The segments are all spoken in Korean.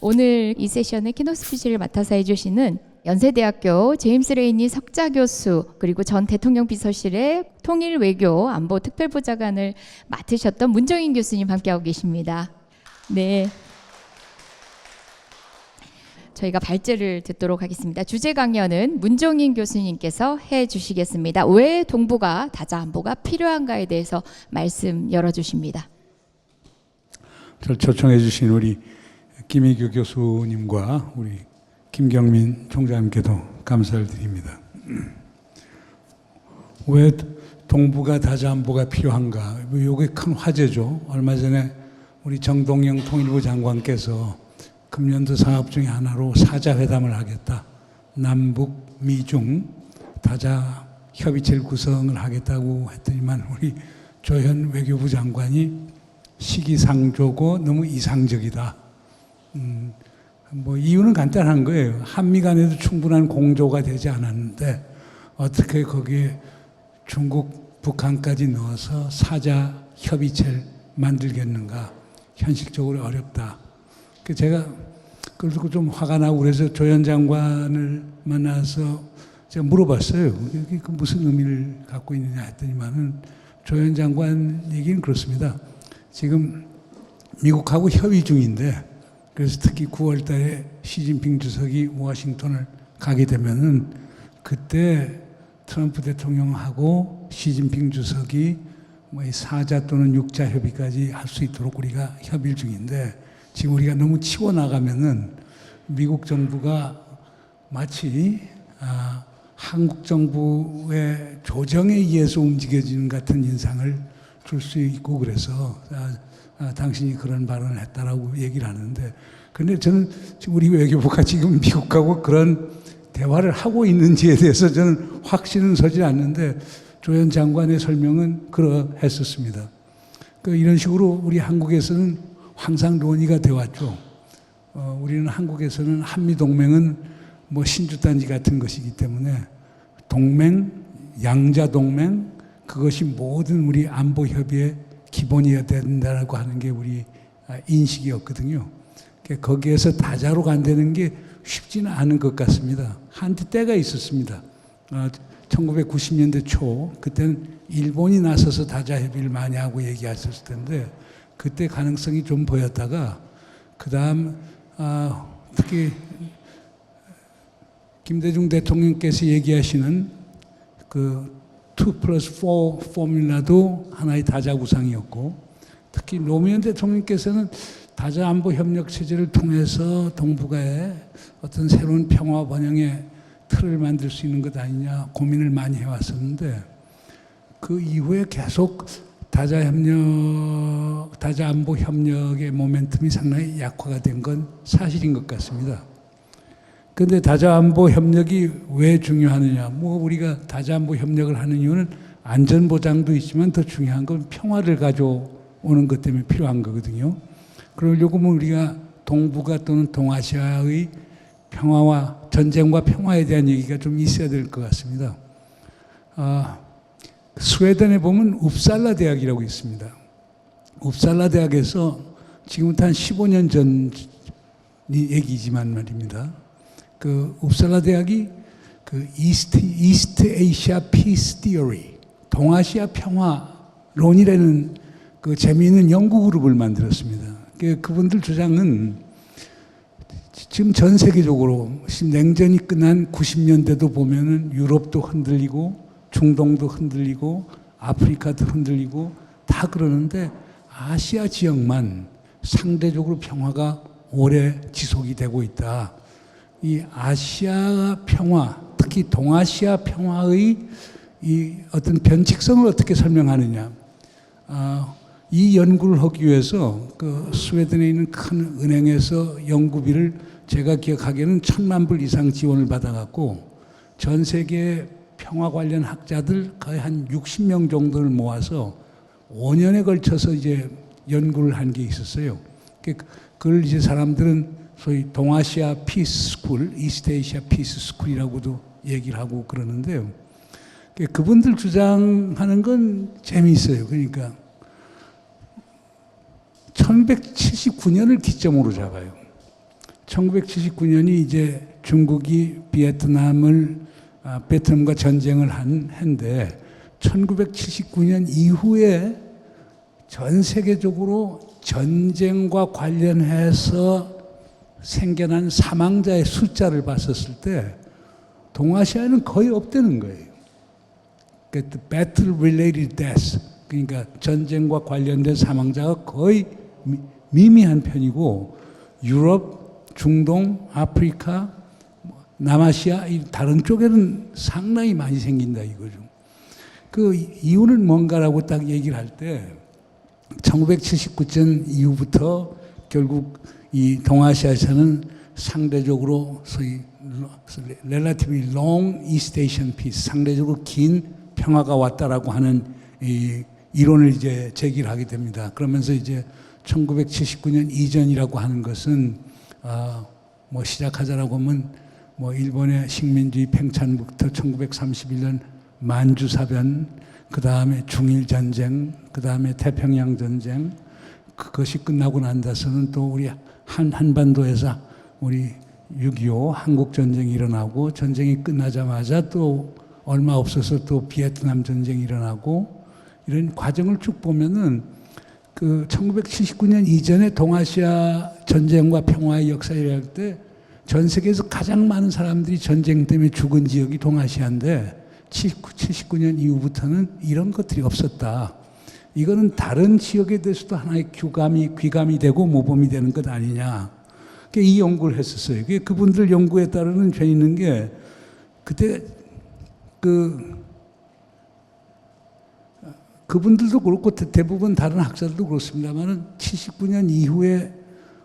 오늘 이 세션의 키노트 스피치를 맡아서 해주시는 연세대학교 제임스 레이니 석좌교수 그리고 전 대통령 비서실의 통일 외교 안보 특별보좌관을 맡으셨던 문종인 교수님 함께하고 계십니다. 네. 저희가 발제를 듣도록 하겠습니다. 주제 강연은 문종인 교수님께서 해주시겠습니다. 왜 동북아 다자안보가 필요한가에 대해서 말씀 열어주십니다. 저를 초청해 주신 우리 김희교 교수님과 우리 김경민 총장님께도 감사를 드립니다. 왜 동북아 다자안보가 필요한가? 이게 큰 화제죠. 얼마 전에 우리 정동영 통일부 장관께서 금년도 사업 중에 하나로 사자회담을 하겠다. 남북, 미중 다자 협의체를 구성을 하겠다고 했더니만 우리 조현 외교부 장관이 시기상조고 너무 이상적이다. 이유는 간단한 거예요. 한미 간에도 충분한 공조가 되지 않았는데 어떻게 거기에 중국, 북한까지 넣어서 사자 협의체를 만들겠는가. 현실적으로 어렵다. 제가 그래서 좀 화가 나고 그래서 조현 장관을 만나서 제가 물어봤어요. 이게 무슨 의미를 갖고 있느냐 했더니만은 조현 장관 얘기는 그렇습니다. 지금 미국하고 협의 중인데 그래서 특히 9월 달에 시진핑 주석이 워싱턴을 가게 되면은 그때 트럼프 대통령하고 시진핑 주석이 사자 또는 육자 협의까지 할 수 있도록 우리가 협의 중인데 지금 우리가 너무 치고 나가면은 미국 정부가 마치 한국 정부의 조정에 의해서 움직여지는 같은 인상을 줄 수 있고 그래서 당신이 그런 발언을 했다라고 얘기를 하는데 근데 저는 지금 우리 외교부가 지금 미국하고 그런 대화를 하고 있는지에 대해서 저는 확신은 서지 않는데 조현 장관의 설명은 그러했었습니다. 이런 식으로 우리 한국에서는 항상 논의가 되어 왔죠. 우리는 한국에서는 한미동맹은 신주단지 같은 것이기 때문에 동맹, 양자동맹 그것이 모든 우리 안보협의의 기본이어야 된다고 하는 게 우리 인식이었거든요. 거기에서 다자로 간다는 게 쉽지는 않은 것 같습니다. 한때 때가 있었습니다. 1990년대 초 그때는 일본이 나서서 다자 협의를 많이 하고 얘기했었을 텐데 그때 가능성이 좀 보였다가 그 다음 특히 김대중 대통령께서 얘기하시는 그 2+4 포뮬라도 하나의 다자 구상이었고 특히 노무현 대통령께서는 다자 안보 협력 체제를 통해서 동북아에 어떤 새로운 평화 번영의 틀을 만들 수 있는 것 아니냐 고민을 많이 해왔었는데 그 이후에 계속 다자 안보 협력의 모멘텀이 상당히 약화가 된 건 사실인 것 같습니다. 그런데 다자 안보 협력이 왜 중요하느냐? 우리가 다자 안보 협력을 하는 이유는 안전 보장도 있지만 더 중요한 건 평화를 가져오는 것 때문에 필요한 거거든요. 그러려고 우리가 동북아 또는 동아시아의 평화와 전쟁과 평화에 대한 얘기가 좀 있어야 될 것 같습니다. 스웨덴에 보면 웁살라 대학이라고 있습니다. 웁살라 대학에서 지금부터 한 15년 전 얘기지만 말입니다. 그 웁살라 대학이 그 이스트 에이시아 피스 티어리, 동아시아 평화론이라는 그 재미있는 연구 그룹을 만들었습니다. 그분들 주장은 지금 전 세계적으로 냉전이 끝난 90년대도 보면은 유럽도 흔들리고 중동도 흔들리고 아프리카도 흔들리고 다 그러는데 아시아 지역만 상대적으로 평화가 오래 지속이 되고 있다. 이 아시아 평화, 특히 동아시아 평화의 이 어떤 변칙성을 어떻게 설명하느냐. 이 연구를 하기 위해서 그 스웨덴에 있는 큰 은행에서 연구비를 제가 기억하기에는 1,000만 불 이상 지원을 받아갖고 전 세계 평화 관련 학자들 거의 한 60명 정도를 모아서 5년에 걸쳐서 이제 연구를 한 게 있었어요. 그걸 이제 사람들은 소위 동아시아 피스 스쿨, 이스트 에이시아 피스 스쿨이라고도 얘기를 하고 그러는데요. 그분들 주장하는 건 재미있어요. 그러니까 1979년을 기점으로 잡아요. 1979년이 이제 중국이 베트남과 전쟁을 한 해인데 1979년 이후에 전 세계적으로 전쟁과 관련해서 생겨난 사망자의 숫자를 봤었을 때 동아시아에는 거의 없다는 거예요. 그러니까 battle related deaths, 그러니까 전쟁과 관련된 사망자가 거의 미미한 편이고 유럽, 중동, 아프리카, 남아시아 다른 쪽에는 상당히 많이 생긴다 이거죠. 그 이유는 뭔가라고 딱 얘기를 할 때 1979년 이후부터 결국 이 동아시아에서는 상대적으로 소위 relatively long East Asian peace, 상대적으로 긴 평화가 왔다라고 하는 이 이론을 이제 제기를 하게 됩니다. 그러면서 이제 1979년 이전이라고 하는 것은 뭐 시작하자라고 하면 뭐 일본의 식민지 팽창부터 1931년 만주사변, 그 다음에 중일전쟁, 그 다음에 태평양전쟁, 그것이 끝나고 난 데서는 또 우리 한반도에서 우리 6.25 한국전쟁이 일어나고 전쟁이 끝나자마자 또 얼마 없어서 또 비에트남 전쟁이 일어나고 이런 과정을 쭉 보면은 그 1979년 이전에 동아시아 전쟁과 평화의 역사를 할 때 전 세계에서 가장 많은 사람들이 전쟁 때문에 죽은 지역이 동아시아인데 79년 이후부터는 이런 것들이 없었다. 이거는 다른 지역에 대해서도 하나의 귀감이 되고 모범이 되는 것 아니냐. 이 연구를 했었어요. 그분들 연구에 따르는 재밌는 게 그때 그분들도 그렇고 대부분 다른 학자들도 그렇습니다만은 79년 이후에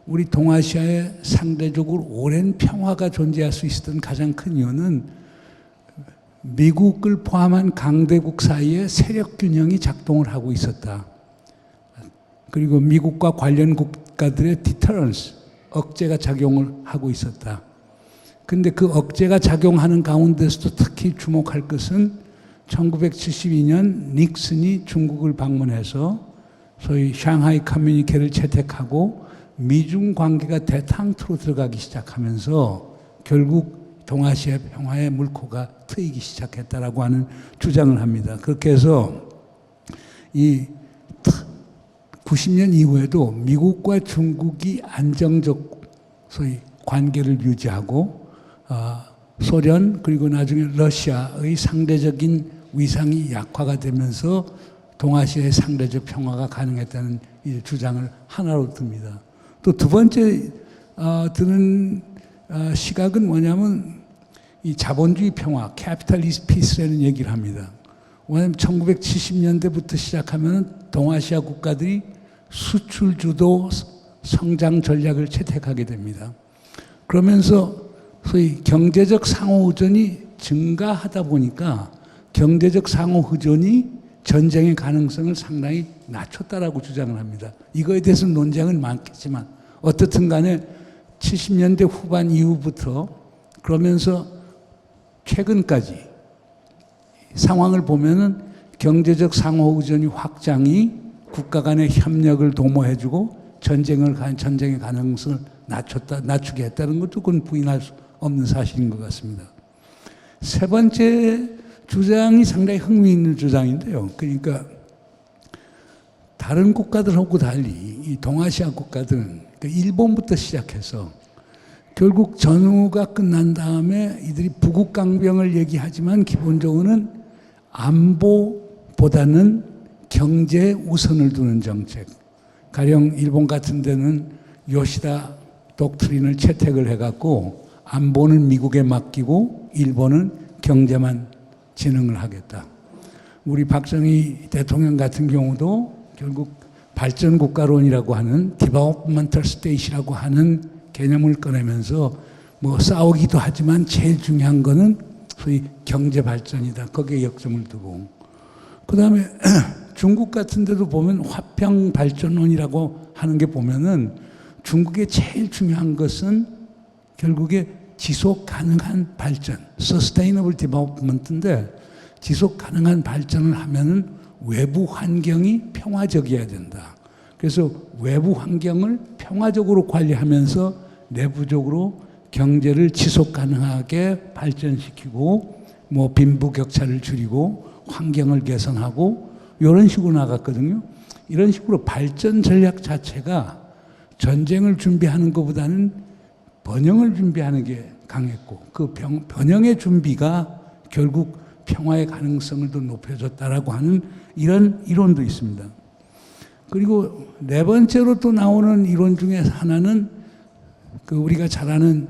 우리 동아시아에 상대적으로 오랜 평화가 존재할 수 있었던 가장 큰 이유는 미국을 포함한 강대국 사이에 세력 균형이 작동을 하고 있었다. 그리고 미국과 관련 국가들의 디터런스, 억제가 작용을 하고 있었다. 근데 그 억제가 작용하는 가운데서도 특히 주목할 것은 1972년 닉슨이 중국을 방문해서 소위 샹하이 커뮤니케를 채택하고 미중 관계가 대탕트로 들어가기 시작하면서 결국 동아시아 평화의 물꼬가 트이기 시작했다라고 하는 주장을 합니다. 그렇게 해서 이 90년 이후에도 미국과 중국이 안정적 소위 관계를 유지하고 소련 그리고 나중에 러시아의 상대적인 위상이 약화가 되면서 동아시아의 상대적 평화가 가능했다는 이 주장을 하나로 듭니다. 또 두 번째 드는 시각은 뭐냐면 이 자본주의 평화, 캐피탈리스트 피스라는 얘기를 합니다. 왜냐하면 1970년대부터 시작하면 동아시아 국가들이 수출 주도 성장 전략을 채택하게 됩니다. 그러면서 소위 경제적 상호의존이 증가하다 보니까 경제적 상호의존이 전쟁의 가능성을 상당히 낮췄다라고 주장을 합니다. 이거에 대해서는 논쟁은 많겠지만 어떻든 간에 70년대 후반 이후부터 그러면서 최근까지 상황을 보면은 경제적 상호의존이 확장이 국가 간의 협력을 도모해주고 전쟁의 가능성을 낮추게 했다는 것도 그건 부인할 수 없는 사실인 것 같습니다. 세 번째 주장이 상당히 흥미있는 주장인데요. 그러니까 다른 국가들하고 달리 이 동아시아 국가들은 일본부터 시작해서 결국 전후가 끝난 다음에 이들이 부국 강병을 얘기하지만 기본적으로는 안보보다는 경제에 우선을 두는 정책. 가령 일본 같은 데는 요시다 독트린을 채택을 해갖고 안보는 미국에 맡기고 일본은 경제만 진흥을 하겠다. 우리 박정희 대통령 같은 경우도 결국 발전국가론이라고 하는 developmental state이라고 하는 개념을 꺼내면서 뭐 싸우기도 하지만 제일 중요한 거는 소위 경제 발전이다. 거기에 역점을 두고 그 다음에 중국 같은 데도 보면 화평 발전론이라고 하는 게 보면은 중국의 제일 중요한 것은 결국에 지속 가능한 발전, sustainable development인데 지속 가능한 발전을 하면은 외부 환경이 평화적이어야 된다. 그래서 외부 환경을 평화적으로 관리하면서 내부적으로 경제를 지속 가능하게 발전시키고 뭐 빈부격차를 줄이고 환경을 개선하고 이런 식으로 나갔거든요. 이런 식으로 발전 전략 자체가 전쟁을 준비하는 것보다는 번영을 준비하는 게 강했고 그 번영의 준비가 결국 평화의 가능성을 더 높여줬다라고 하는 이런 이론도 있습니다. 그리고 네 번째로 또 나오는 이론 중에 하나는 그 우리가 잘 아는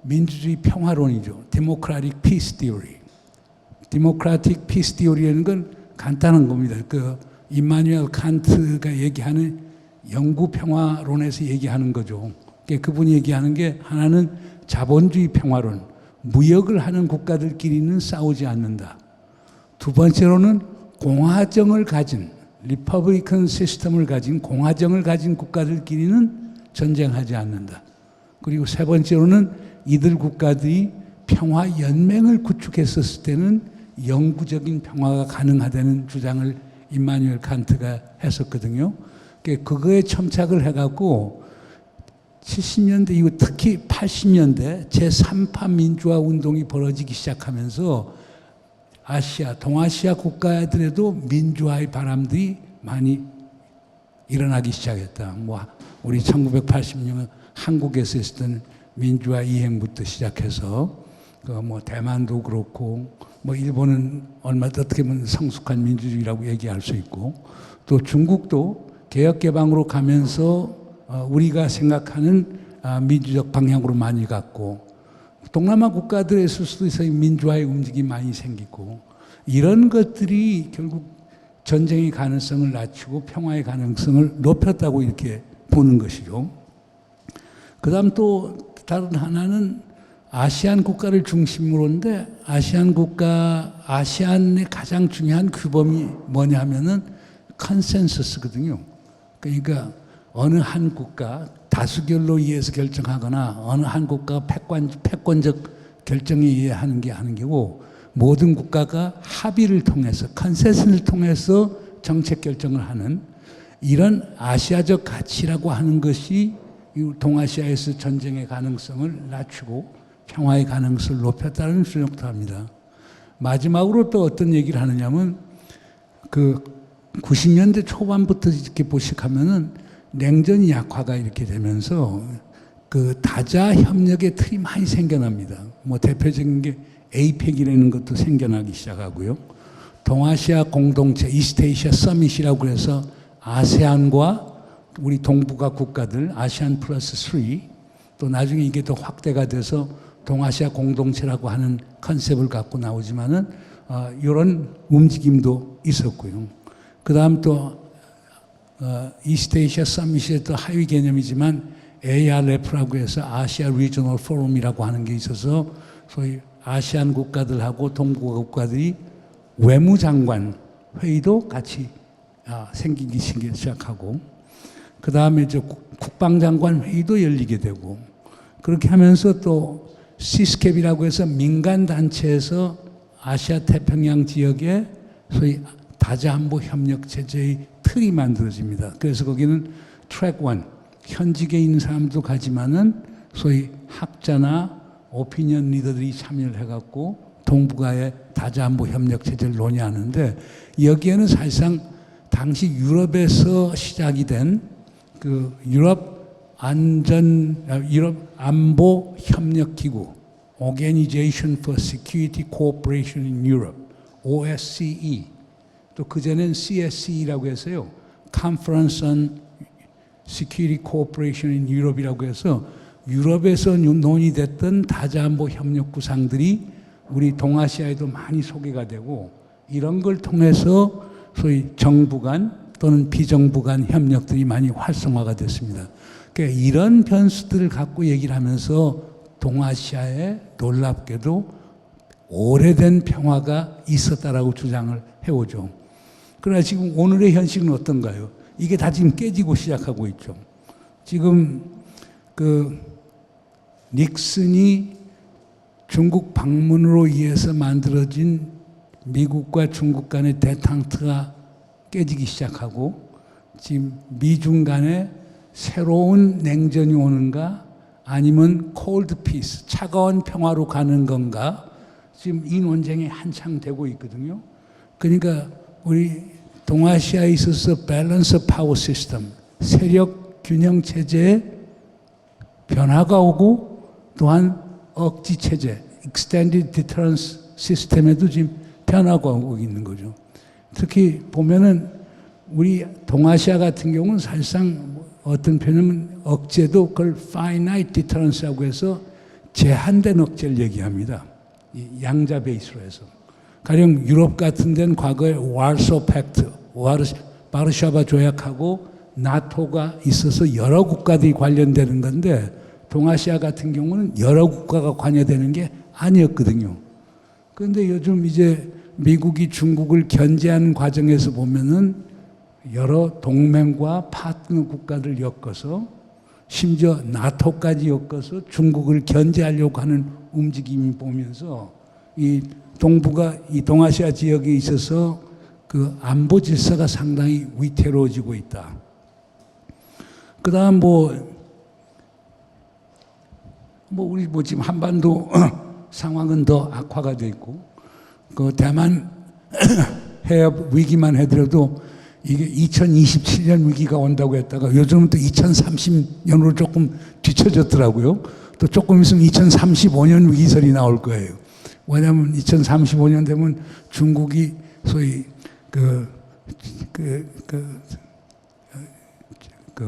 민주주의 평화론이죠. Democratic Peace Theory. Democratic Peace Theory라는 건 간단한 겁니다. 그 임마누엘 칸트가 얘기하는 영구 평화론에서 얘기하는 거죠. 그분이 얘기하는 게 하나는 자본주의 평화론, 무역을 하는 국가들끼리는 싸우지 않는다. 두 번째로는 공화정을 가진 리퍼블리컨 시스템을 가진 공화정을 가진 국가들끼리는 전쟁하지 않는다. 그리고 세 번째로는 이들 국가들이 평화 연맹을 구축했었을 때는 영구적인 평화가 가능하다는 주장을 임마누엘 칸트가 했었거든요. 그거에 첨착을 해갖고 70년대 이후 특히 80년대 제3파 민주화 운동이 벌어지기 시작하면서 아시아, 동아시아 국가들에도 민주화의 바람들이 많이 일어나기 시작했다. 뭐 우리 1980년 한국에서 있었던 민주화 이행부터 시작해서 그 뭐 대만도 그렇고 뭐 일본은 얼마 어떻게 보면 성숙한 민주주의라고 얘기할 수 있고 또 중국도 개혁 개방으로 가면서 우리가 생각하는 민주적 방향으로 많이 갔고 동남아 국가들에서도 민주화의 움직임이 많이 생기고 이런 것들이 결국 전쟁의 가능성을 낮추고 평화의 가능성을 높였다고 이렇게 보는 것이죠. 그 다음 또 다른 하나는 아시안 국가를 중심으로인데 아시안의 가장 중요한 규범이 뭐냐 하면은 컨센서스거든요. 그러니까 어느 한 국가 다수결로 의해서 결정하거나 어느 한 국가가 패권적 결정에 의해 하는 게 아니고 모든 국가가 합의를 통해서 컨센서스를 통해서 정책 결정을 하는 이런 아시아적 가치라고 하는 것이 동아시아에서 전쟁의 가능성을 낮추고 평화의 가능성을 높였다는 주장도 합니다. 마지막으로 또 어떤 얘기를 하느냐면 그 90년대 초반부터 이렇게 보시면은 냉전이 약화가 이렇게 되면서 그 다자 협력의 틀이 많이 생겨납니다. 뭐 대표적인 게 에이펙이라는 것도 생겨나기 시작하고요. 동아시아 공동체 이스트에이시아 서밋이라고 해서 아세안과 우리 동북아 국가들 아시안 플러스 3 또 나중에 이게 더 확대가 돼서 동아시아 공동체라고 하는 컨셉을 갖고 나오지만은 이런 움직임도 있었고요. 그 다음 또 이스트에이시아 서밋의 또 하위 개념이지만 ARF라고 해서 아시아 리저널 포럼이라고 하는 게 있어서 소위 아시안 국가들하고 동북아 국가들이 외무장관 회의도 같이 생기기 시작하고 그 다음에 이제 국방장관 회의도 열리게 되고 그렇게 하면서 또 시스캡이라고 해서 민간 단체에서 아시아 태평양 지역에 소위 다자안보 협력 체제의 틀이 만들어집니다. 그래서 거기는 트랙 1 현직에 있는 사람도 가지만은 소위 학자나 오피니언 리더들이 참여를 해갖고 동북아의 다자안보 협력 체제를 논의하는데 여기에는 사실상 당시 유럽에서 시작이 된 그 유럽 안보 협력 기구 Organization for Security Cooperation in Europe OSCE 또 그전엔 CSC라고 해서요 Conference on Security Cooperation in Europe이라고 해서 유럽에서 논의됐던 다자안보 협력 구상들이 우리 동아시아에도 많이 소개가 되고 이런 걸 통해서 소위 정부 간 또는 비정부 간 협력들이 많이 활성화가 됐습니다. 그러니까 이런 변수들을 갖고 얘기를 하면서 동아시아에 놀랍게도 오래된 평화가 있었다라고 주장을 해오죠. 그러나 지금 오늘의 현실은 어떤가요? 이게 다 지금 깨지고 시작하고 있죠. 지금 그 닉슨이 중국 방문으로 인해서 만들어진 미국과 중국 간의 대탕트가 깨지기 시작하고 지금 미중 간에 새로운 냉전이 오는가 아니면 cold peace, 차가운 평화로 가는 건가? 지금 이 논쟁이 한창 되고 있거든요. 그러니까 우리 동아시아에 있어서 밸런스 파워 시스템, 세력 균형 체제에 변화가 오고 또한 억지 체제, extended deterrence 시스템에도 지금 변화가 오고 있는 거죠. 특히 보면은 우리 동아시아 같은 경우는 사실상 어떤 표현은 억제도 그걸 finite deterrence라고 해서 제한된 억제를 얘기합니다. 이 양자 베이스로 해서. 가령 유럽 같은 데는 과거에 와르소 팩트, 바르샤바 조약하고 나토가 있어서 여러 국가들이 관련되는 건데 동아시아 같은 경우는 여러 국가가 관여되는 게 아니었거든요. 그런데 요즘 이제 미국이 중국을 견제하는 과정에서 보면은 여러 동맹과 파트너 국가를 엮어서 심지어 나토까지 엮어서 중국을 견제하려고 하는 움직임이 보면서 이 동북아, 이 동아시아 지역에 있어서 그 안보 질서가 상당히 위태로워지고 있다. 그 다음 우리 지금 한반도 상황은 더 악화가 돼 있고, 그 대만 해협 위기만 해더라도 이게 2027년 위기가 온다고 했다가 요즘은 또 2030년으로 조금 뒤쳐졌더라고요. 또 조금 있으면 2035년 위기설이 나올 거예요. 왜냐하면 2035년 되면 중국이 소위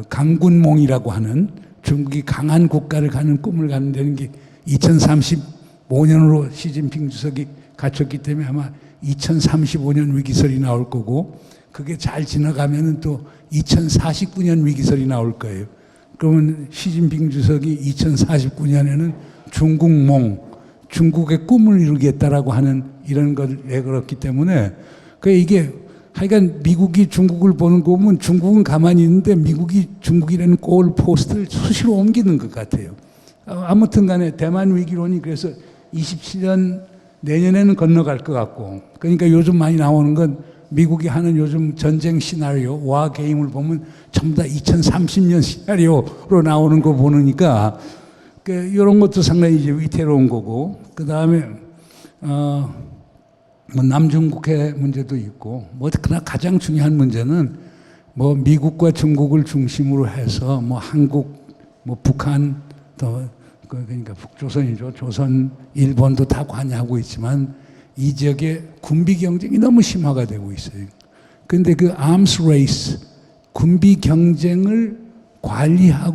강군몽이라고 하는 중국이 강한 국가를 가는 꿈을 갖는다는 게 2035년으로 시진핑 주석이 갖췄기 때문에 아마 2035년 위기설이 나올 거고 그게 잘 지나가면은 또 2049년 위기설이 나올 거예요. 그러면 시진핑 주석이 2049년에는 중국몽, 중국의 꿈을 이루겠다라고 하는 이런 걸 내걸었기 때문에 이게 하여간 미국이 중국을 보는 거 보면 중국은 가만히 있는데 미국이 중국이라는 골 포스트를 수시로 옮기는 것 같아요. 아무튼 간에 대만 위기론이 그래서 27년 내년에는 건너갈 것 같고 그러니까 요즘 많이 나오는 건 미국이 하는 요즘 전쟁 시나리오, 와 게임을 보면 전부 다 2030년 시나리오로 나오는 거 보니까 이런 것도 상당히 이제 위태로운 거고 그 다음에 남중국해 문제도 있고 그러나 가장 중요한 문제는 미국과 중국을 중심으로 해서 한국, 북한 그러니까 북조선이죠. 조선, 일본도 다 관여하고 있지만 이 지역의 군비 경쟁이 너무 심화가 되고 있어요. 그런데 그 arms race, 군비 경쟁을 관리할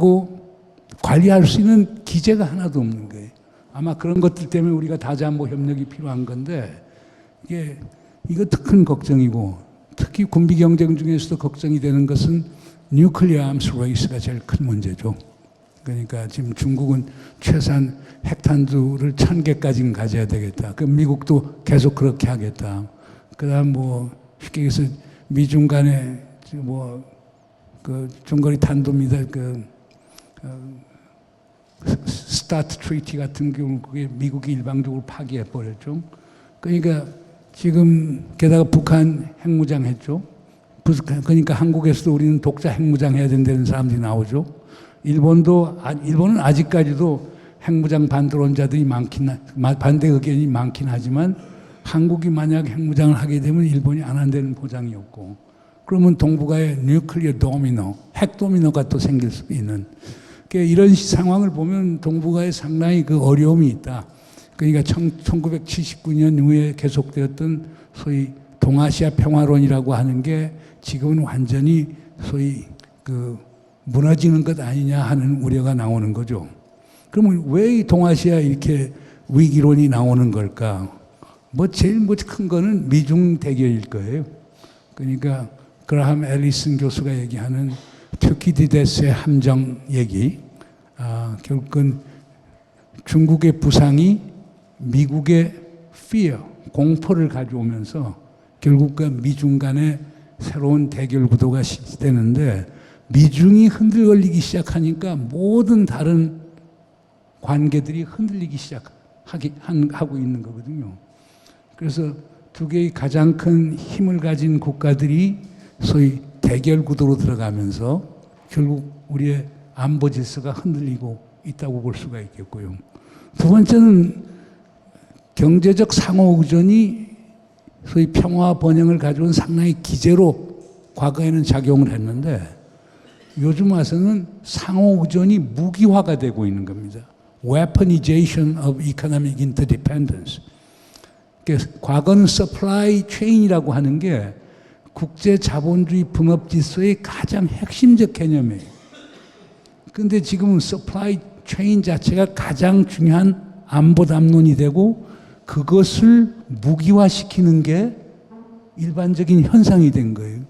수 있는 기제가 하나도 없는 거예요. 아마 그런 것들 때문에 우리가 다자안보 협력이 필요한 건데 이것도 큰 걱정이고 특히 군비 경쟁 중에서도 걱정이 되는 것은 뉴클리어 암스 레이스가 제일 큰 문제죠. 그러니까 지금 중국은 최소한 핵탄두를 1000개까지는 가져야 되겠다. 그럼 미국도 계속 그렇게 하겠다. 그다음 쉽게 얘기해서 미중 간에 중거리 탄도미사일 스타트 트리티 같은 경우 그게 미국이 일방적으로 파기해 버렸죠. 그러니까 지금 게다가 북한 핵무장 했죠. 그러니까 한국에서도 우리는 독자 핵무장 해야 된다는 사람들이 나오죠. 일본은 아직까지도 핵무장 반대론자들이 반대 의견이 많긴 하지만 한국이 만약 핵무장을 하게 되면 일본이 안 한다는 보장이 없고 그러면 동북아에 뉴클리어 도미노, 핵 도미노가 또 생길 수 있는 이런 상황을 보면 동북아에 상당히 어려움이 있다. 그러니까 1979년 이후에 계속되었던 소위 동아시아 평화론이라고 하는 게 지금은 완전히 소위 무너지는 것 아니냐 하는 우려가 나오는 거죠. 그러면 왜 이 동아시아에 이렇게 위기론이 나오는 걸까? 제일 큰 거는 미중 대결일 거예요. 그러니까 그라함 앨리슨 교수가 얘기하는 튜키디데스의 함정 얘기. 결국은 중국의 부상이 미국의 fear, 공포를 가져오면서 결국 미중 간의 새로운 대결 구도가 시작되는데 미중이 흔들거리기 시작하니까 모든 다른 관계들이 흔들리기 하고 있는 거거든요. 그래서 두 개의 가장 큰 힘을 가진 국가들이 소위 대결 구도로 들어가면서 결국 우리의 안보 질서가 흔들리고 있다고 볼 수가 있겠고요. 두 번째는 경제적 상호 의존이 소위 평화와 번영을 가져온 상당히 기제로 과거에는 작용을 했는데 요즘 와서는 상호 의존이 무기화가 되고 있는 겁니다. Weaponization of economic interdependence. 과거는 supply chain이라고 하는 게 국제 자본주의 분업 질서의 가장 핵심적 개념이에요. 그런데 지금은 supply chain 자체가 가장 중요한 안보 담론이 되고 그것을 무기화시키는 게 일반적인 현상이 된 거예요.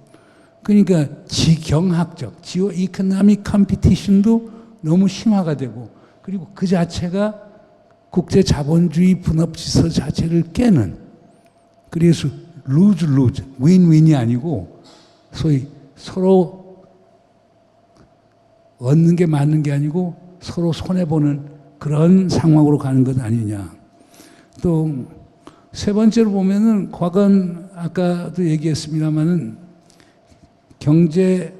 그러니까 지경학적, 지오 이코노믹 컴피티션도 너무 심화가 되고 그리고 그 자체가 국제 자본주의 분업 질서 자체를 깨는 그래서 lose lose, win-win이 아니고 소위 서로 얻는 게 맞는 게 아니고 서로 손해보는 그런 상황으로 가는 것 아니냐. 또 세 번째로 보면은 과거는 아까도 얘기했습니다마는 경제적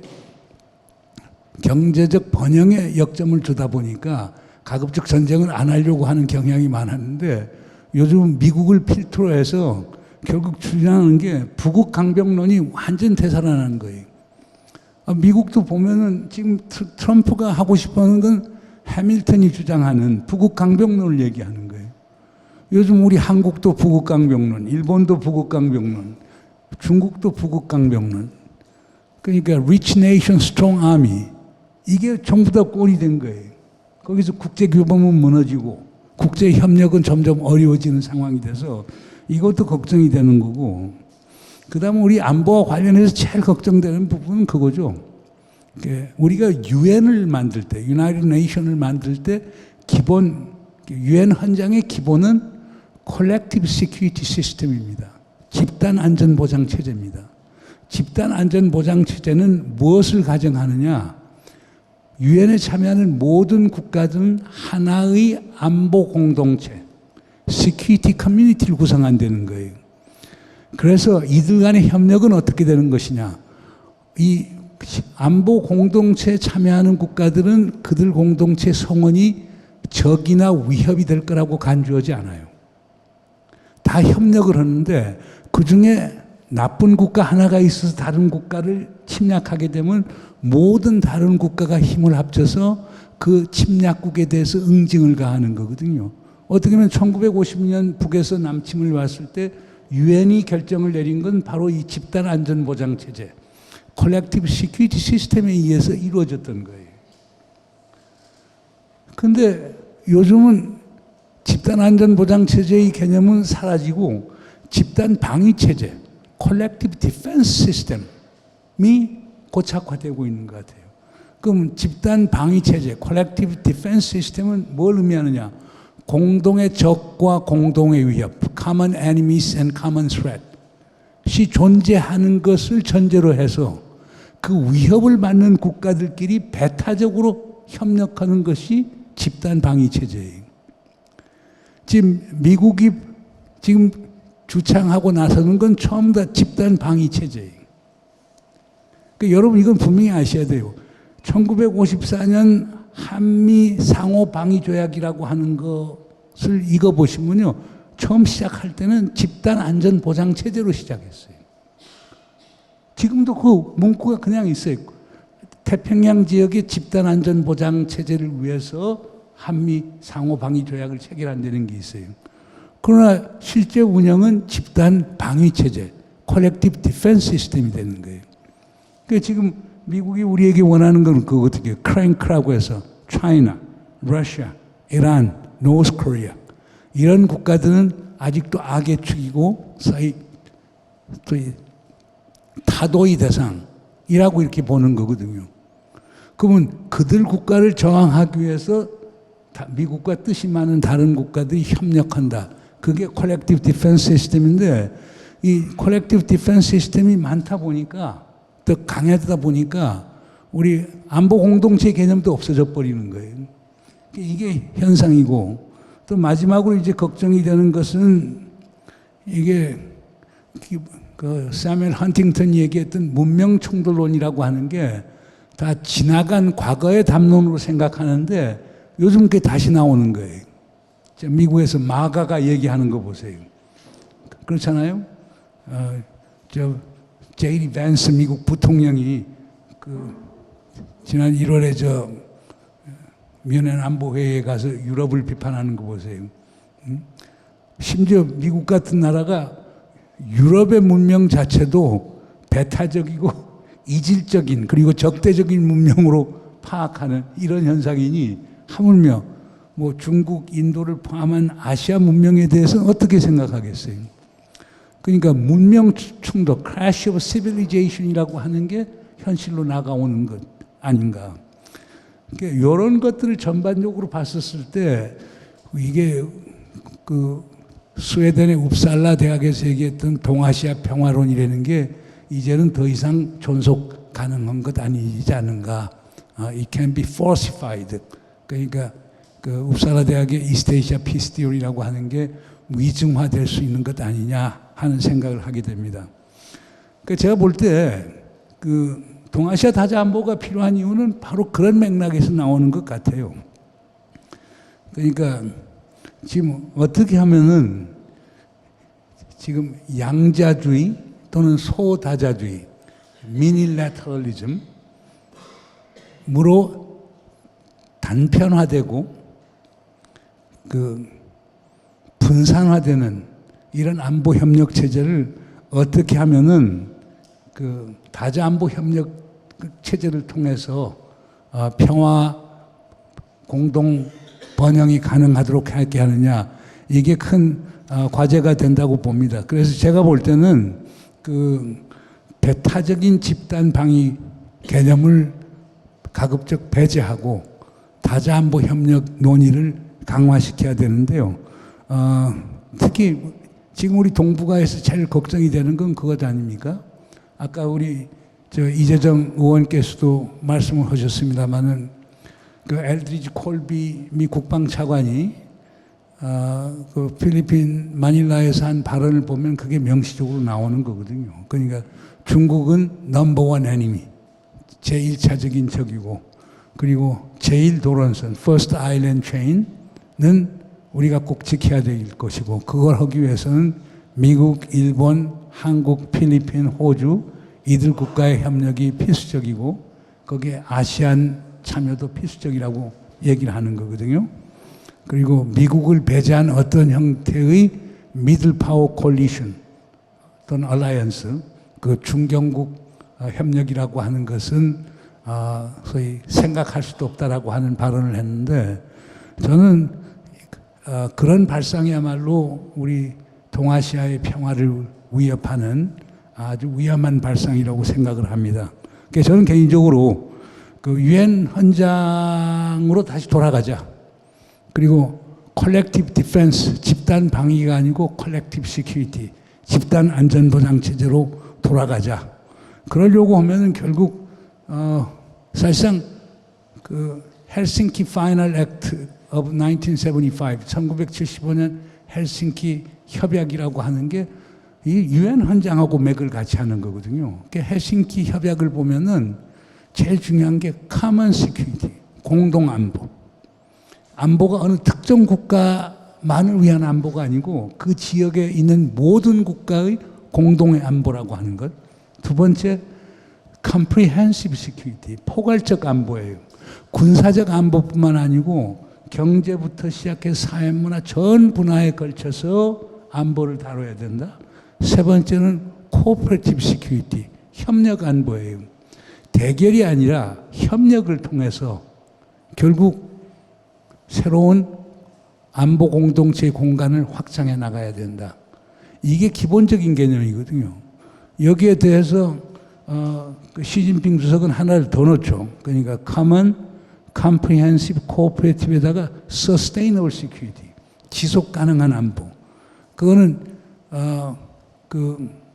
번영에 역점을 주다 보니까 가급적 전쟁을 안 하려고 하는 경향이 많았는데 요즘 미국을 필두로 해서 결국 주장하는 게 부국 강병론이 완전 되살아나는 거예요. 미국도 보면은 지금 트럼프가 하고 싶어 하는 건 해밀턴이 주장하는 부국 강병론을 얘기하는 거예요. 요즘 우리 한국도 부국 강병론, 일본도 부국 강병론, 중국도 부국 강병론. 그러니까 rich nation, strong army. 이게 전부 다 꼴이 된 거예요. 거기서 국제 규범은 무너지고 국제 협력은 점점 어려워지는 상황이 돼서 이것도 걱정이 되는 거고 그다음에 우리 안보와 관련해서 제일 걱정되는 부분은 그거죠. 우리가 유엔을 만들 때, 유나이티드 네이션을 만들 때 기본 유엔 헌장의 기본은 콜렉티브 시큐리티 시스템입니다. 집단 안전 보장 체제입니다. 집단 안전 보장 체제는 무엇을 가정하느냐? 유엔에 참여하는 모든 국가들은 하나의 안보 공동체, 시큐리티 커뮤니티를 구성한다는 거예요. 그래서 이들 간의 협력은 어떻게 되는 것이냐? 이 안보 공동체에 참여하는 국가들은 그들 공동체 성원이 적이나 위협이 될 거라고 간주하지 않아요. 다 협력을 하는데 그중에 나쁜 국가 하나가 있어서 다른 국가를 침략하게 되면 모든 다른 국가가 힘을 합쳐서 그 침략국에 대해서 응징을 가하는 거거든요. 어떻게 보면 1950년 북에서 남침을 왔을 때 유엔이 결정을 내린 건 바로 이 집단 안전 보장 체제, 콜렉티브 시큐리티 시스템에 의해서 이루어졌던 거예요. 근데 요즘은 집단 안전 보장 체제의 개념은 사라지고 집단 방위 체제, 콜렉티브 디펜스 시스템이 고착화되고 있는 것 같아요. 그럼 집단 방위 체제, 콜렉티브 디펜스 시스템은 뭘 의미하느냐? 공동의 적과 공동의 위협, common enemies and common threat이 존재하는 것을 전제로 해서 그 위협을 받는 국가들끼리 배타적으로 협력하는 것이 집단 방위 체제예요. 지금 미국이 지금 주창하고 나서는 건 처음 다 집단 방위 체제예요. 그러니까 여러분 이건 분명히 아셔야 돼요. 1954년 한미 상호 방위 조약이라고 하는 것을 읽어보시면요. 처음 시작할 때는 집단 안전 보장 체제로 시작했어요. 지금도 그 문구가 그냥 있어요. 태평양 지역의 집단 안전 보장 체제를 위해서 한미 상호 방위 조약을 체결한다는 게 있어요. 그러나 실제 운영은 집단 방위 체제, 콜렉티브 디펜스 시스템이 되는 거예요. 그러니까 지금 미국이 우리에게 원하는 건 그거거든요. 크랭크라고 해서 차이나, 러시아, 이란, 노스 코리아 이런 국가들은 아직도 악의 축이고 또 타도의 대상이라고 이렇게 보는 거거든요. 그러면 그들 국가를 저항하기 위해서 미국과 뜻이 많은 다른 국가들이 협력한다. 그게 콜렉티브 디펜스 시스템인데 이 콜렉티브 디펜스 시스템이 많다 보니까 더 강해지다 보니까 우리 안보 공동체 개념도 없어져 버리는 거예요. 이게 현상이고 또 마지막으로 이제 걱정이 되는 것은 이게 그 사뮤엘 헌팅턴이 얘기했던 문명 충돌론이라고 하는 게 다 지나간 과거의 담론으로 생각하는데 요즘 그게 다시 나오는 거예요. 미국에서 마가가 얘기하는 거 보세요. 그렇잖아요. 제이디 밴스 미국 부통령이 지난 1월에 미연 안보회의에 가서 유럽을 비판하는 거 보세요. 심지어 미국 같은 나라가 유럽의 문명 자체도 배타적이고 이질적인 그리고 적대적인 문명으로 파악하는 이런 현상이니 하물며 뭐 중국, 인도를 포함한 아시아 문명에 대해서는 어떻게 생각하겠어요? 그러니까 문명 충돌, crash of civilization이라고 하는 게 현실로 나가오는 것 아닌가. 그러니까 이런 것들을 전반적으로 봤었을 때 이게 스웨덴의 웁살라 대학에서 얘기했던 동아시아 평화론이라는 게 이제는 더 이상 존속 가능한 것 아니지 않은가. It can be falsified. 그러니까 웁살라 대학의 이스트에이시아 피스 티오리라고 하는 게 위증화될 수 있는 것 아니냐 하는 생각을 하게 됩니다. 그러니까 제가 볼 때 동아시아 다자 안보가 필요한 이유는 바로 그런 맥락에서 나오는 것 같아요. 그러니까 지금 어떻게 하면은 지금 양자주의 또는 소다자주의, 미니래터럴리즘으로 단편화되고 분산화되는 이런 안보 협력 체제를 어떻게 하면은 다자 안보 협력 체제를 통해서 평화 공동 번영이 가능하도록 하게 하느냐, 이게 큰 과제가 된다고 봅니다. 그래서 제가 볼 때는 배타적인 집단 방위 개념을 가급적 배제하고 다자 안보 협력 논의를 강화시켜야 되는데요. 특히 지금 우리 동북아에서 제일 걱정이 되는 건 그것 아닙니까? 아까 우리 이재정 의원께서도 말씀을 하셨습니다마는 엘드리지 콜비 미 국방차관이 필리핀 마닐라에서 한 발언을 보면 그게 명시적으로 나오는 거거든요. 그러니까 중국은 넘버원 애니미, 제1차적인 적이고, 그리고 제1도론선, First Island Chain은 우리가 꼭 지켜야 될 것이고, 그걸 하기 위해서는 미국, 일본, 한국, 필리핀, 호주 이들 국가의 협력이 필수적이고 거기에 아시안 참여도 필수적이라고 얘기를 하는 거거든요. 그리고 미국을 배제한 어떤 형태의 미들 파워 콜리션 또는 얼라이언스, 중경국 협력이라고 하는 것은 소위 생각할 수도 없다라고 하는 발언을 했는데, 저는 그런 발상이야말로 우리 동아시아의 평화를 위협하는 아주 위험한 발상이라고 생각을 합니다. 그래서 저는 개인적으로 유엔 헌장으로 다시 돌아가자. 그리고 컬렉티브 디펜스, 집단 방위가 아니고 컬렉티브 시큐리티, 집단 안전보장 체제로 돌아가자. 그러려고 하면은 결국 사실상 헬싱키 파이널 액트 of 1975, 1975년 헬싱키 협약이라고 하는 게 이 유엔 헌장하고 맥을 같이 하는 거거든요. 그러니까 헬싱키 협약을 보면은 제일 중요한 게 common security, 공동 안보. 안보가 어느 특정 국가만을 위한 안보가 아니고 그 지역에 있는 모든 국가의 공동의 안보라고 하는 것. 두 번째, comprehensive security, 포괄적 안보예요. 군사적 안보뿐만 아니고 경제부터 시작해서 사회문화 전 분야에 걸쳐서 안보를 다뤄야 된다. 세 번째는 cooperative security, 협력 안보예요. 대결이 아니라 협력을 통해서 결국 새로운 안보 공동체 공간을 확장해 나가야 된다. 이게 기본적인 개념이거든요. 여기에 대해서 시진핑 주석은 하나를 더 넣죠. 그러니까 common, comprehensive, cooperative에다가 sustainable security, 지속 가능한 안보. 그거는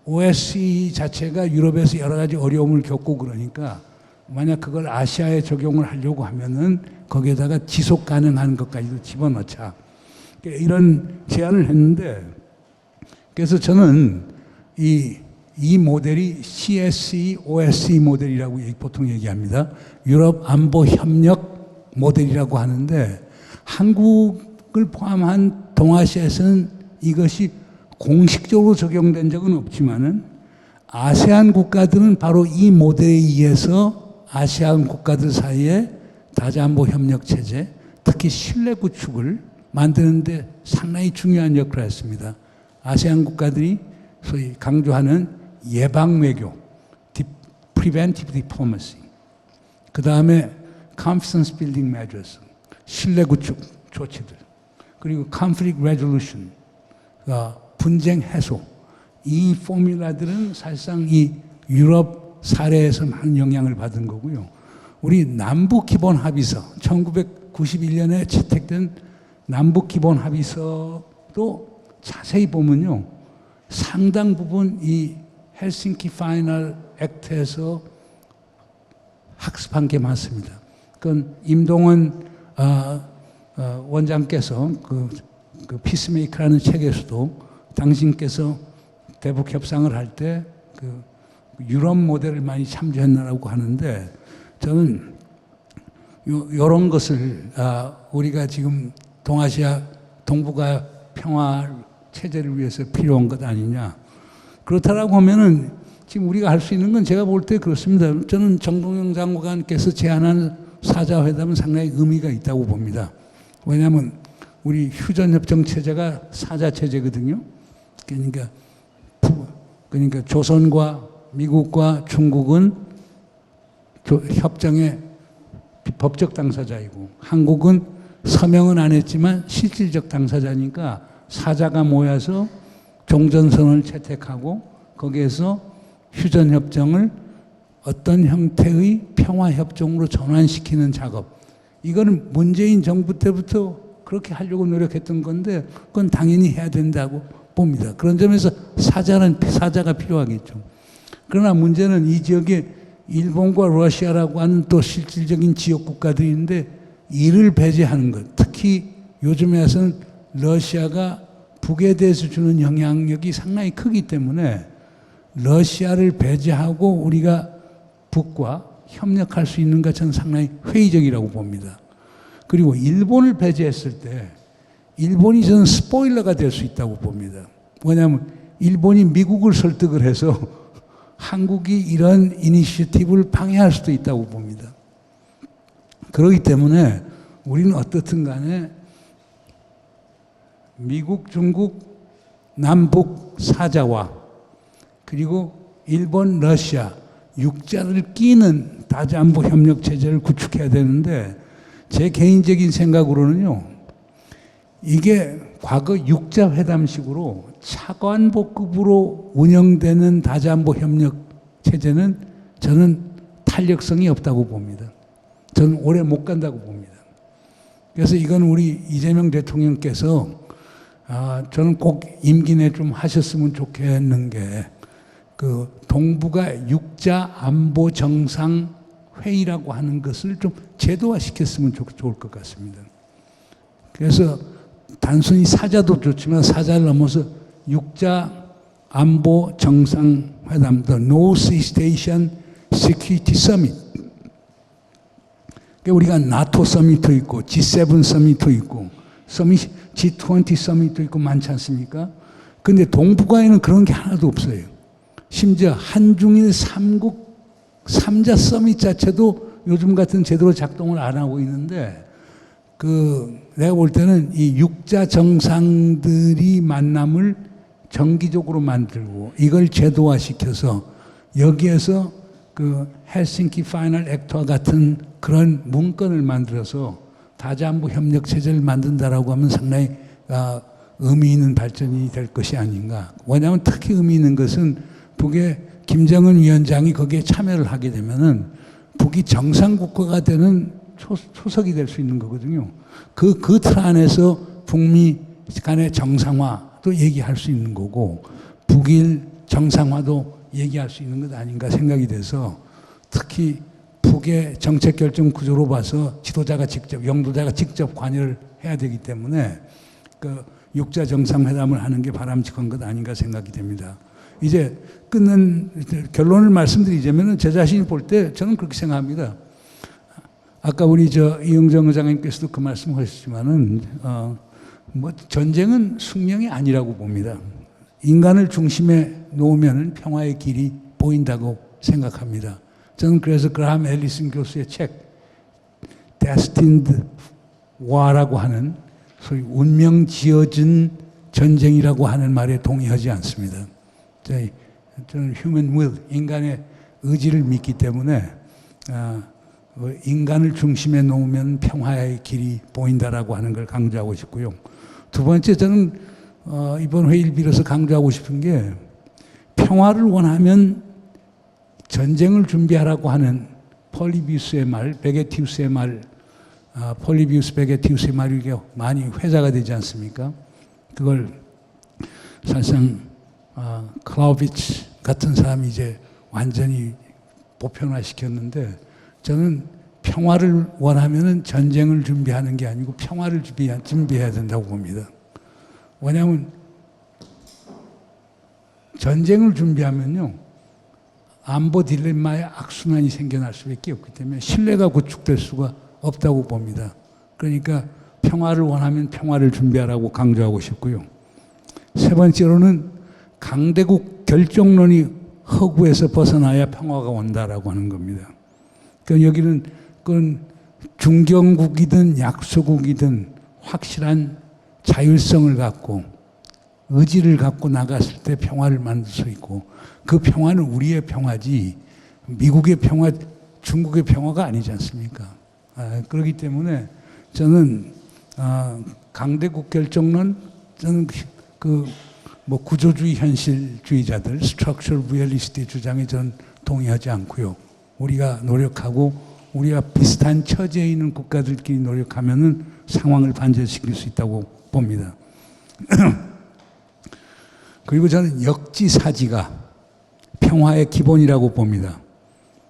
OSCE 자체가 유럽에서 여러 가지 어려움을 겪고 그러니까 만약 그걸 아시아에 적용을 하려고 하면은 거기에다가 지속 가능한 것까지도 집어넣자. 이런 제안을 했는데, 그래서 저는 이 모델이 CSE, OSCE 모델이라고 보통 얘기합니다. 유럽 안보 협력 모델이라고 하는데 한국을 포함한 동아시아에서는 이것이 공식적으로 적용된 적은 없지만은 아세안 국가들은 바로 이 모델에 의해서 아세안 국가들 사이에 다자안보 협력 체제, 특히 신뢰 구축을 만드는데 상당히 중요한 역할을 했습니다. 아세안 국가들이 소위 강조하는 예방 외교, preventive diplomacy, 그 다음에 confidence building measures, 신뢰 구축 조치들, 그리고 conflict resolution, 분쟁 해소. 이 포뮬라들은 사실상 이 유럽 사례에서 많은 영향을 받은 거고요. 우리 남북 기본 합의서, 1991년에 채택된 남북 기본 합의서도 자세히 보면요, 상당 부분 이 헬싱키 파이널 액트에서 학습한 게 많습니다. 그건 임동원 원장께서 그 피스메이커라는 책에서도 당신께서 대북 협상을 할 때 그 유럽 모델을 많이 참조했나라고 하는데, 저는 이런 것을 우리가 지금 동아시아 동북아 평화 체제를 위해서 필요한 것 아니냐. 그렇다라고 하면은 지금 우리가 할 수 있는 건 제가 볼 때 그렇습니다. 저는 정동영 장관께서 제안한 사자회담은 상당히 의미가 있다고 봅니다. 왜냐하면 우리 휴전협정 체제가 사자 체제거든요. 그러니까 조선과 미국과 중국은 협정의 법적 당사자이고 한국은 서명은 안 했지만 실질적 당사자니까 사자가 모여서 종전선언을 채택하고 거기에서 휴전협정을 어떤 형태의 평화협정으로 전환시키는 작업. 이거는 문재인 정부 때부터 그렇게 하려고 노력했던 건데 그건 당연히 해야 된다고 봅니다. 그런 점에서 사자가 필요하겠죠. 그러나 문제는 이 지역에 일본과 러시아라고 하는 또 실질적인 지역 국가들인데 이를 배제하는 것. 특히 요즘에서는 러시아가 북에 대해서 주는 영향력이 상당히 크기 때문에 러시아를 배제하고 우리가 북과 협력할 수 있는 것 저는 상당히 회의적이라고 봅니다. 그리고 일본을 배제했을 때 일본이 저는 스포일러가 될 수 있다고 봅니다. 왜냐하면 일본이 미국을 설득을 해서 한국이 이런 이니셔티브를 방해할 수도 있다고 봅니다. 그렇기 때문에 우리는 어떻든 간에 미국, 중국, 남북 사자와 그리고 일본, 러시아 육자를 끼는 다자안보 협력 체제를 구축해야 되는데 제 개인적인 생각으로는요, 이게 과거 육자 회담식으로 차관보급으로 운영되는 다자안보 협력 체제는 저는 탄력성이 없다고 봅니다. 저는 오래 못 간다고 봅니다. 그래서 이건 우리 이재명 대통령께서 저는 꼭 임기 내 좀 하셨으면 좋겠는 게 그 동북아 육자 안보 정상 회의라고 하는 것을 좀 제도화시켰으면 좋을 것 같습니다. 그래서 단순히 사자도 좋지만 사자를 넘어서 육자 안보 정상회담, the Northeast Asian Security Summit. 우리가 나토 서밋도 있고 G7 서밋도 있고 G20 서밋도 있고 많지 않습니까? 그런데 동북아에는 그런 게 하나도 없어요. 심지어 한중일 3자 서밋 자체도 요즘 같은 제대로 작동을 안 하고 있는데 내가 볼 때는 이 육자 정상들이 만남을 정기적으로 만들고 이걸 제도화시켜서 여기에서 그 헬싱키 파이널 액트와 같은 그런 문건을 만들어서 다자안보 협력 체제를 만든다라고 하면 상당히 의미 있는 발전이 될 것이 아닌가. 왜냐하면 특히 의미 있는 것은 북의 김정은 위원장이 거기에 참여를 하게 되면은 북이 정상국가가 되는 초석이 될 수 있는 거거든요. 그 틀 안에서 북미 간의 정상화도 얘기할 수 있는 거고 북일 정상화도 얘기할 수 있는 것 아닌가 생각이 돼서 특히 북의 정책 결정 구조로 봐서 지도자가 직접, 영도자가 직접 관여를 해야 되기 때문에 그 육자 정상회담을 하는 게 바람직한 것 아닌가 생각이 됩니다. 이제 결론을 말씀드리자면 제 자신이 볼 때 저는 그렇게 생각합니다. 아까 우리 이영정 의장님께서도 그 말씀하셨지만은 뭐 전쟁은 숙명이 아니라고 봅니다. 인간을 중심에 놓으면 평화의 길이 보인다고 생각합니다. 저는 그래서 그라함 앨리슨 교수의 책 Destined War라고 하는 소위 운명 지어진 전쟁이라고 하는 말에 동의하지 않습니다. 저는 human will, 인간의 의지를 믿기 때문에 인간을 중심에 놓으면 평화의 길이 보인다라고 하는 걸 강조하고 싶고요. 두 번째 저는 이번 회의를 빌어서 강조하고 싶은 게 평화를 원하면 전쟁을 준비하라고 하는 폴리비우스의 말, 베게티우스의 말, 폴리비우스 베게티우스의 말이 많이 회자가 되지 않습니까? 그걸 사실상 클라우비츠 같은 사람이 이제 완전히 보편화시켰는데 저는 평화를 원하면 전쟁을 준비하는 게 아니고 평화를 준비해야 된다고 봅니다. 왜냐하면 전쟁을 준비하면요 안보 딜레마의 악순환이 생겨날 수밖에 없기 때문에 신뢰가 구축될 수가 없다고 봅니다. 그러니까 평화를 원하면 평화를 준비하라고 강조하고 싶고요. 세 번째로는 강대국 결정론이 허구에서 벗어나야 평화가 온다라고 하는 겁니다. 그러니까 여기는 그건 중견국이든 약소국이든 확실한 자율성을 갖고 의지를 갖고 나갔을 때 평화를 만들 수 있고 그 평화는 우리의 평화지 미국의 평화, 중국의 평화가 아니지 않습니까? 그렇기 때문에 저는 강대국 결정론 저는 뭐 구조주의 현실주의자들 스트럭처럴 리얼리스트의 주장에 저는 동의하지 않고요. 우리가 노력하고 우리가 비슷한 처지에 있는 국가들끼리 노력하면은 상황을 반전시킬 수 있다고 봅니다. 그리고 저는 역지사지가 평화의 기본이라고 봅니다.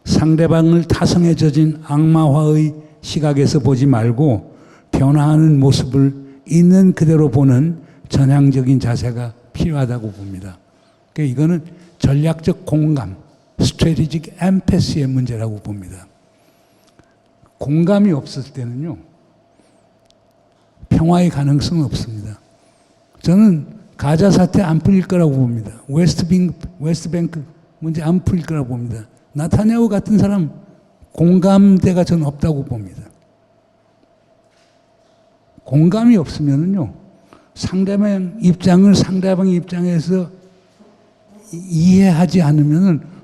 상대방을 타성에 젖은 악마화의 시각에서 보지 말고 변화하는 모습을 있는 그대로 보는 전향적인 자세가 필요하다고 봅니다. 그러니까 이거는 전략적 공감, strategic empathy의 문제라고 봅니다. 공감이 없을 때는요, 평화의 가능성은 없습니다. 저는 가자 사태 안 풀릴 거라고 봅니다. 웨스트뱅크 문제 안 풀릴 거라고 봅니다. 나타냐후 같은 사람 공감대가 저는 없다고 봅니다. 공감이 없으면은요, 상대방 입장을 상대방의 입장에서 이해하지 않으면은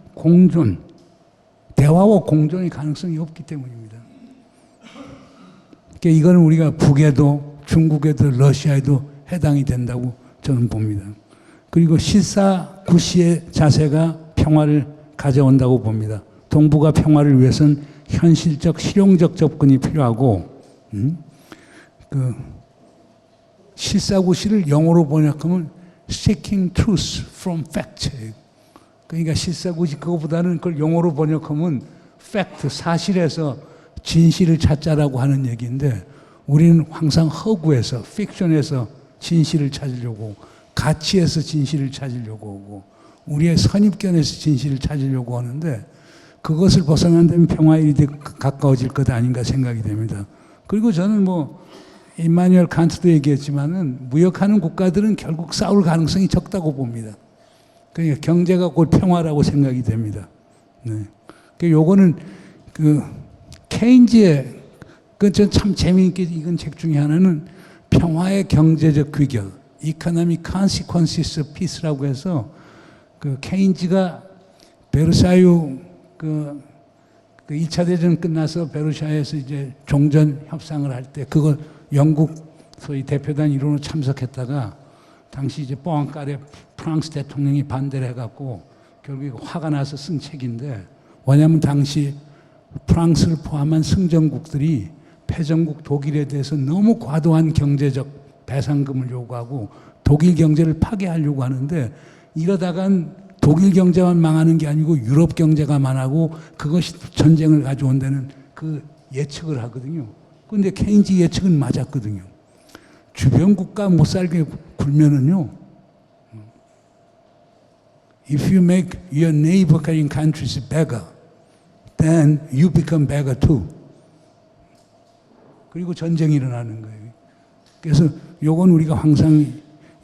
대화와 공존의 가능성이 없기 때문입니다. 그러니까 이거는 우리가 북에도 중국에도 러시아에도 해당이 된다고 저는 봅니다. 그리고 실사구시의 자세가 평화를 가져온다고 봅니다. 동북아 평화를 위해서는 현실적 실용적 접근이 필요하고 실사구시를 영어로 번역하면 seeking truth from fact. 그러니까 실사구시 그거보다는 그걸 영어로 번역하면 fact, 사실에서 진실을 찾자라고 하는 얘기인데 우리는 항상 허구에서, 픽션에서 진실을 찾으려고, 가치에서 진실을 찾으려고 하고 우리의 선입견에서 진실을 찾으려고 하는데 그것을 벗어난다면 평화의 일이 가까워질 것 아닌가 생각이 됩니다. 그리고 저는 임마누엘 칸트도 얘기했지만은 무역하는 국가들은 결국 싸울 가능성이 적다고 봅니다. 그러니까 경제가 곧 평화라고 생각이 됩니다. 네. 요거는 케인즈의 참 재미있게 읽은 책 중에 하나는 평화의 경제적 귀결, Economic Consequences of Peace라고 해서 케인즈가 베르사유 2차 대전 끝나서 베르사유에서 이제 종전 협상을 할 때 그걸 영국 소위 대표단 일원으로 참석했다가 당시 이제 뽀앙까레 프랑스 대통령이 반대를 해갖고 결국에 화가 나서 쓴 책인데 왜냐하면 당시 프랑스를 포함한 승전국들이 패전국 독일에 대해서 너무 과도한 경제적 배상금을 요구하고 독일 경제를 파괴하려고 하는데 이러다간 독일 경제만 망하는 게 아니고 유럽 경제가 망하고 그것이 전쟁을 가져온다는 그 예측을 하거든요. 그런데 케인즈 예측은 맞았거든요. 주변 국가 못 살게 굴면은요, if you make your neighboring countries beggar, then you become beggar too. 그리고 전쟁이 일어나는 거예요. 그래서 요건 우리가 항상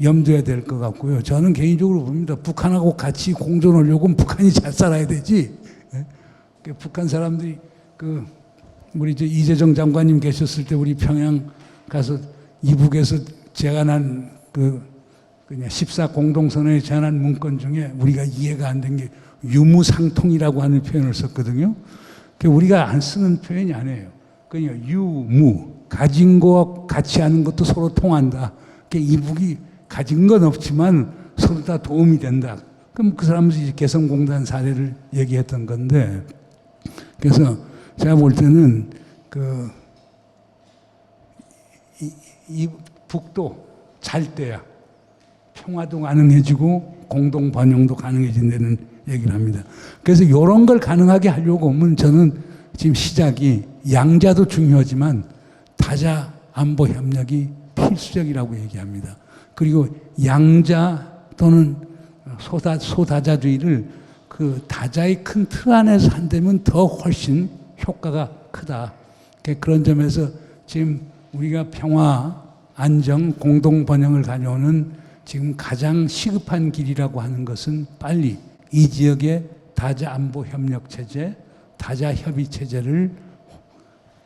염두에 될 것 같고요. 저는 개인적으로 봅니다. 북한하고 같이 공존하려고 북한이 잘 살아야 되지. 예? 북한 사람들이 우리 이재정 장관님 계셨을 때 우리 평양 가서 이북에서 제안한 그냥 14 공동선언에 제안한 문건 중에 우리가 이해가 안 된 게 유무상통이라고 하는 표현을 썼거든요. 우리가 안 쓰는 표현이 아니에요. 그냥 유무, 가진 거 같이 하는 것도 서로 통한다. 이북이 가진 건 없지만 서로 다 도움이 된다. 그럼 그 사람은 이제 개성공단 사례를 얘기했던 건데, 그래서 제가 볼 때는 이 북도 잘 돼야 평화도 가능해지고 공동 번영도 가능해진다는 얘기를 합니다. 그래서 이런 걸 가능하게 하려고 하면 저는 지금 시작이 양자도 중요하지만 다자 안보 협력이 필수적이라고 얘기합니다. 그리고 양자 또는 소다자주의를 그 다자의 큰 틀 안에서 한다면 더 훨씬 효과가 크다. 그런 점에서 지금 우리가 평화, 안정, 공동 번영을 가져오는 지금 가장 시급한 길이라고 하는 것은 빨리 이 지역의 다자 안보 협력 체제, 다자 협의 체제를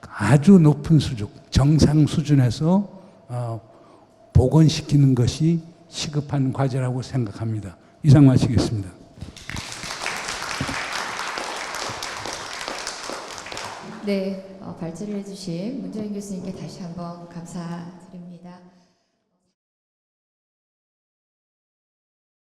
아주 높은 수준, 정상 수준에서 복원시키는 것이 시급한 과제라고 생각합니다. 이상 마치겠습니다. 네, 발제를 해주신 문정인 교수님께 다시 한번 감사드립니다.